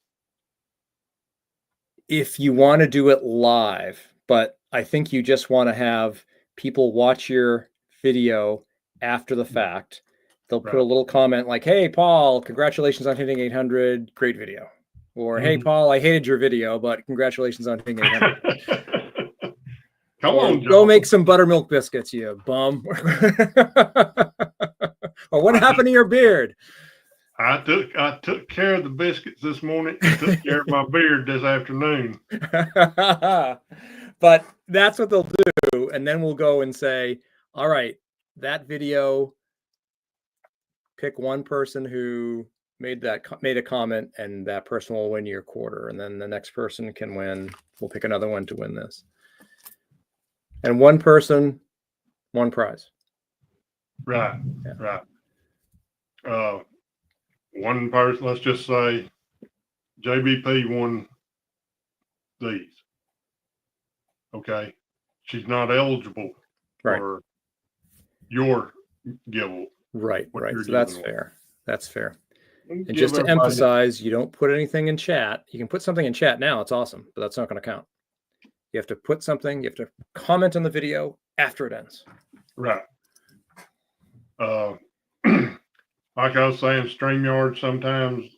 If you want to do it live, but I think you just want to have people watch your video after the fact. They'll put a little comment like, "Hey, Paul, congratulations on hitting 800. Great video." Or, "Hey, Paul, I hated your video, but congratulations on hitting 800. Come on, John. Go make some buttermilk biscuits, you bum." Or, "What happened to your beard?" I took care of the biscuits this morning. I took care of my beard this afternoon. But that's what they'll do, and then we'll go and say, "All right, that video. Pick one person who made a comment, and that person will win your quarter, and then the next person can win. We'll pick another one to win this, and one person One prize. Right. Yeah. Right. One person, let's just say JBP won these. Okay. She's not eligible Right. for your giveaway. Right. What Right. you're So that's giving away. fair. That's fair. And Give just to everybody- emphasize, you don't put anything in chat. You can put something in chat now. It's awesome, but that's not going to count. You have to put something. You have to comment on the video after it ends. Right. Like I was saying, StreamYard sometimes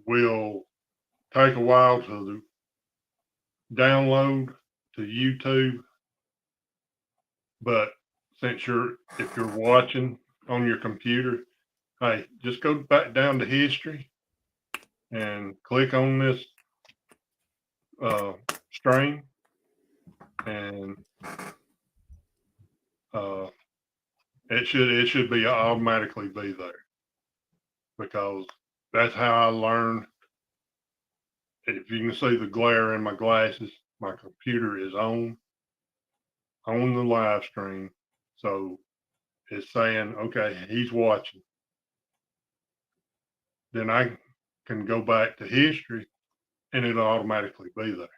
will take a while to download to YouTube, but if you're watching on your computer, hey, just go back down to history and click on this stream, and it should be automatically be there, because that's how I learned. If you can see the glare in my glasses, my computer is on the live stream, so it's saying, okay, he's watching. Then I can go back to history and it'll automatically be there.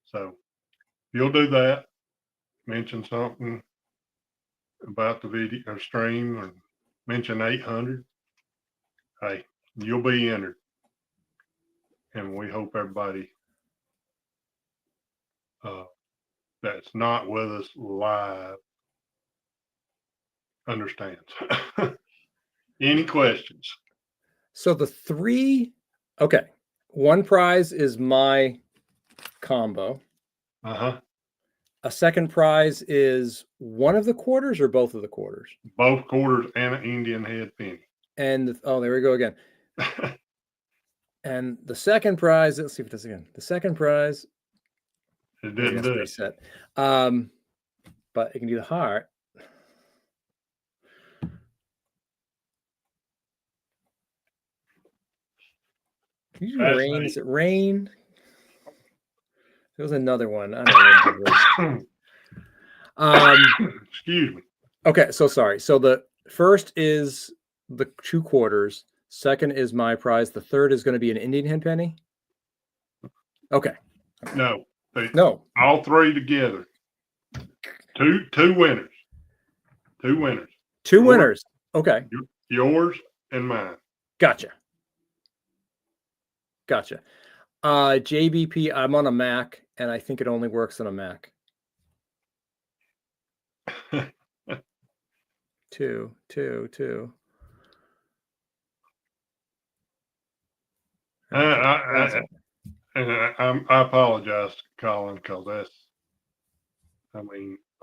So if you'll do that, mention something about the video or stream, or mention 800, hey, you'll be entered. And we hope everybody that's not with us live understands. Any questions? So the three, okay. One prize is my combo. Uh-huh. A second prize is one of the quarters or both of the quarters? Both quarters and an Indian head penny. And there we go again. And the second prize, let's see if it does again. The second prize, it didn't do it. Reset. But it can do the heart. Can you do rain? Is it rain? There was another one. I don't know. Excuse me. Okay, so sorry. So the first is the 2 quarters. Second is my prize. The third is going to be an Indian head penny. Okay. No. No. All three together. Two winners. Two winners. Two winners. Okay. Yours and mine. Gotcha. JBP, I'm on a Mac, and I think it only works on a Mac. Two. I apologize, Colin, because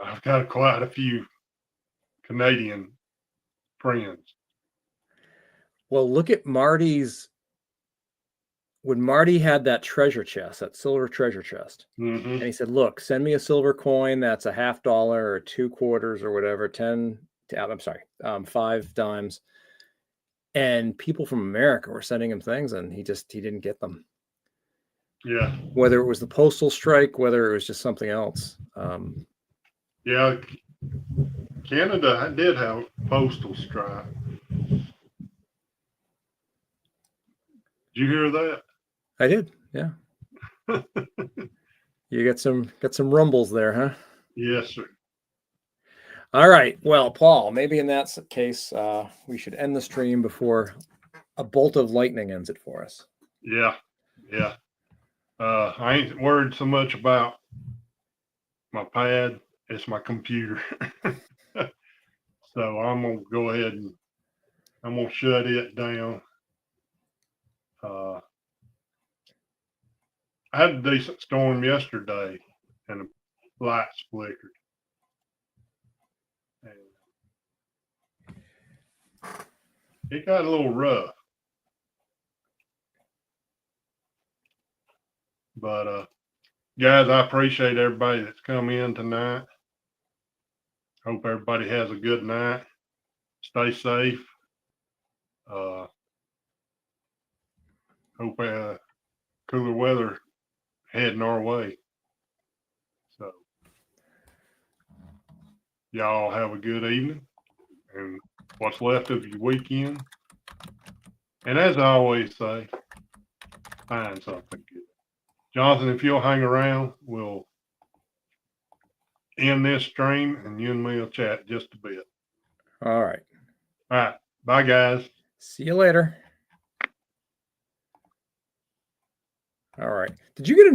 I've got quite a few Canadian friends. Well, look at Marty's. When Marty had that treasure chest, that silver treasure chest, and he said, look, send me a silver coin that's a $50 or 2 quarters or whatever, 5 dimes. And people from America were sending him things, and he didn't get them. Yeah. Whether it was the postal strike, whether it was just something else. Yeah. Canada did have postal strike. Did you hear that? I did, yeah. You got some rumbles there, huh? Yes, sir. All right. Well, Paul, maybe in that case, we should end the stream before a bolt of lightning ends it for us. Yeah. I ain't worried so much about my pad. It's my computer. So I'm going to go ahead and I'm going to shut it down. I had a decent storm yesterday and the lights flickered. And it got a little rough. But guys, I appreciate everybody that's come in tonight. Hope everybody has a good night. Stay safe. Hope cooler weather heading our way. So Y'all have a good evening and what's left of your weekend. And as I always say, find something good. Jonathan, if you'll hang around, we'll end this stream and you and me will chat just a bit. All right. All right. Bye, guys. See you later. All right. Did you get a